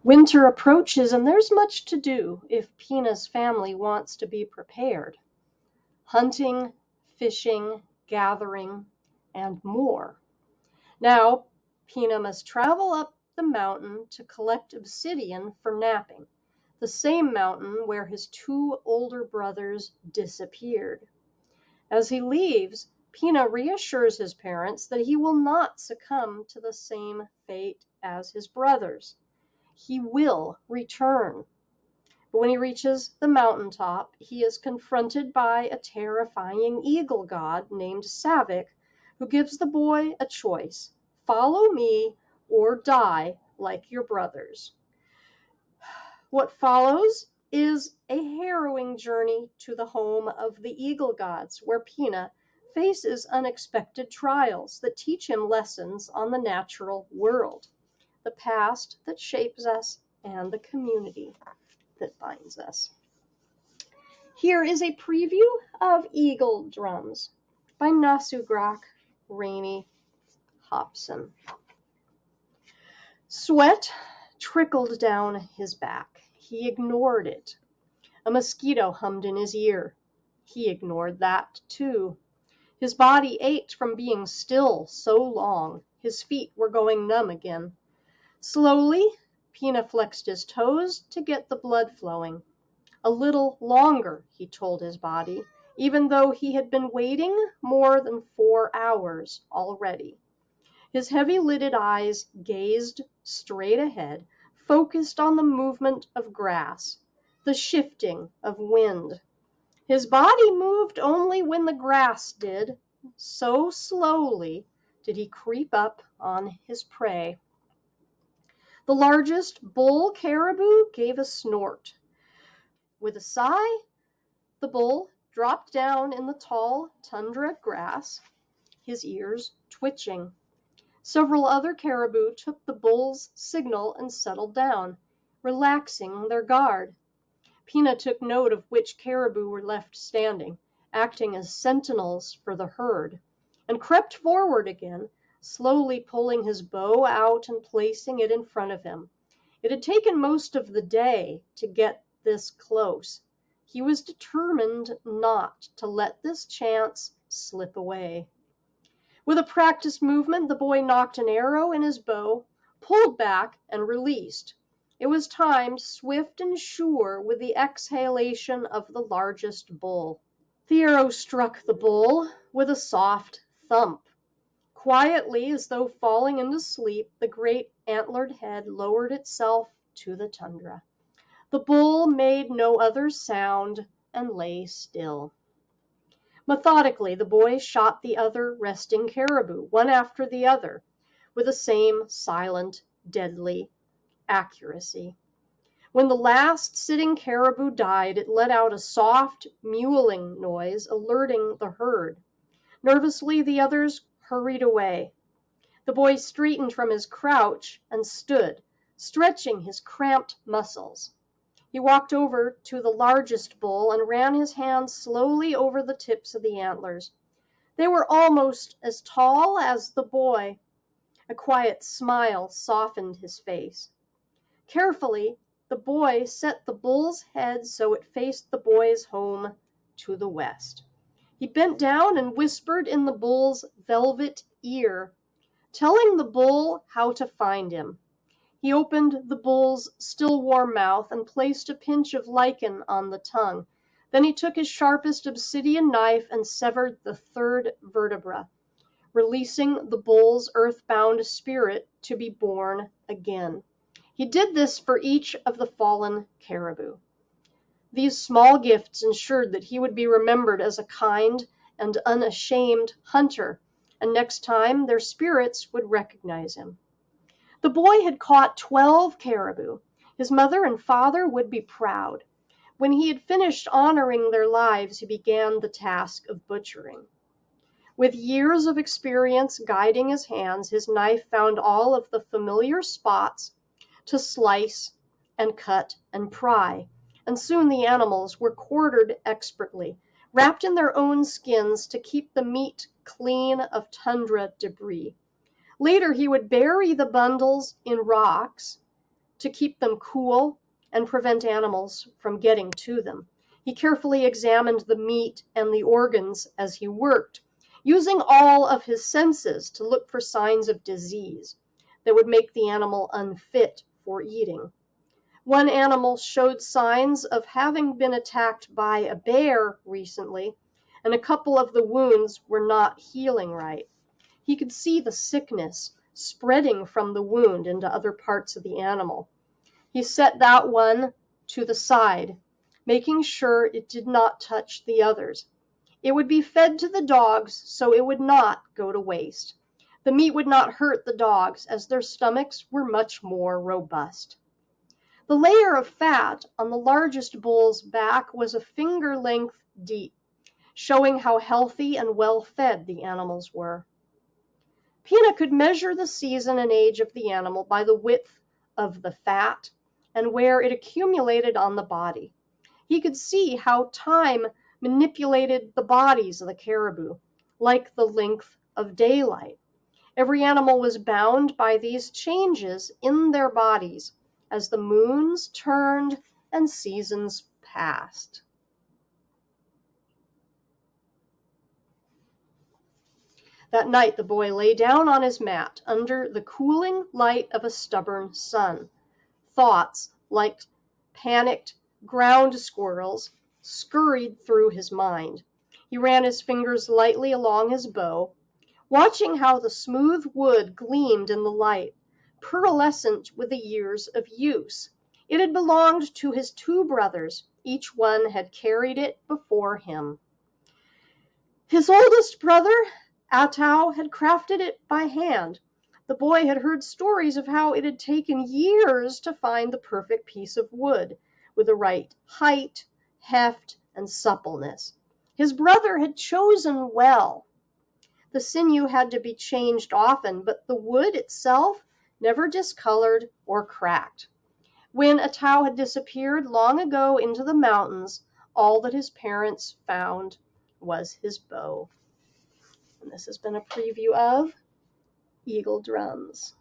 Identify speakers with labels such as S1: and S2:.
S1: Winter approaches, and there's much to do if Pina's family wants to be prepared. Hunting, fishing, gathering, and more. Now, Pina must travel up the mountain to collect obsidian for knapping, the same mountain where his two older brothers disappeared. As he leaves, Pina reassures his parents that he will not succumb to the same fate as his brothers. He will return. But when he reaches the mountaintop, he is confronted by a terrifying eagle god named Savik, who gives the boy a choice: follow me or die like your brothers. What follows is a harrowing journey to the home of the eagle gods, where Pina faces unexpected trials that teach him lessons on the natural world, the past that shapes us, and the community that binds us. Here is a preview of Eagle Drums by Nasuġraq, Rainey, Hopson. Sweat trickled down his back. He ignored it. A mosquito hummed in his ear. He ignored that, too. His body ached from being still so long. His feet were going numb again. Slowly, Pina flexed his toes to get the blood flowing. A little longer, he told his body, even though he had been waiting more than 4 hours already. His heavy-lidded eyes gazed straight ahead, focused on the movement of grass, the shifting of wind. His body moved only when the grass did. So slowly did he creep up on his prey. The largest bull caribou gave a snort. With a sigh, the bull dropped down in the tall tundra grass, his ears twitching. Several other caribou took the bull's signal and settled down, relaxing their guard. Pina took note of which caribou were left standing, acting as sentinels for the herd, and crept forward again, slowly pulling his bow out and placing it in front of him. It had taken most of the day to get this close. He was determined not to let this chance slip away. With a practiced movement, the boy knocked an arrow in his bow, pulled back, and released. It was timed swift and sure with the exhalation of the largest bull. The arrow struck the bull with a soft thump. Quietly, as though falling into sleep, the great antlered head lowered itself to the tundra. The bull made no other sound and lay still. Methodically, the boy shot the other resting caribou, one after the other, with the same silent, deadly accuracy. When the last sitting caribou died, it let out a soft, mewling noise, alerting the herd. Nervously, the others hurried away. The boy straightened from his crouch and stood, stretching his cramped muscles. He walked over to the largest bull and ran his hands slowly over the tips of the antlers. They were almost as tall as the boy. A quiet smile softened his face. Carefully, the boy set the bull's head so it faced the boy's home to the west. He bent down and whispered in the bull's velvet ear, telling the bull how to find him. He opened the bull's still warm mouth and placed a pinch of lichen on the tongue. Then he took his sharpest obsidian knife and severed the third vertebra, releasing the bull's earthbound spirit to be born again. He did this for each of the fallen caribou. These small gifts ensured that he would be remembered as a kind and unashamed hunter, and next time their spirits would recognize him. The boy had caught 12 caribou. His mother and father would be proud. When he had finished honoring their lives, he began the task of butchering. With years of experience guiding his hands, his knife found all of the familiar spots to slice and cut and pry, and soon the animals were quartered expertly, wrapped in their own skins to keep the meat clean of tundra debris. Later, he would bury the bundles in rocks, to keep them cool and prevent animals from getting to them. He carefully examined the meat and the organs as he worked, using all of his senses to look for signs of disease that would make the animal unfit for eating. One animal showed signs of having been attacked by a bear recently, and a couple of the wounds were not healing right. He could see the sickness spreading from the wound into other parts of the animal. He set that one to the side, making sure it did not touch the others. It would be fed to the dogs, so it would not go to waste. The meat would not hurt the dogs, as their stomachs were much more robust. The layer of fat on the largest bull's back was a finger length deep, showing how healthy and well fed the animals were. Pina could measure the season and age of the animal by the width of the fat and where it accumulated on the body. He could see how time manipulated the bodies of the caribou, like the length of daylight. Every animal was bound by these changes in their bodies as the moons turned and seasons passed. That night the boy lay down on his mat under the cooling light of a stubborn sun. Thoughts, like panicked ground squirrels, scurried through his mind. He ran his fingers lightly along his bow, watching how the smooth wood gleamed in the light, pearlescent with the years of use. It had belonged to his two brothers. Each one had carried it before him. His oldest brother, Atau, had crafted it by hand. The boy had heard stories of how it had taken years to find the perfect piece of wood, with the right height, heft, and suppleness. His brother had chosen well. The sinew had to be changed often, but the wood itself never discolored or cracked. When Atau had disappeared long ago into the mountains, all that his parents found was his bow. And this has been a preview of Eagle Drums.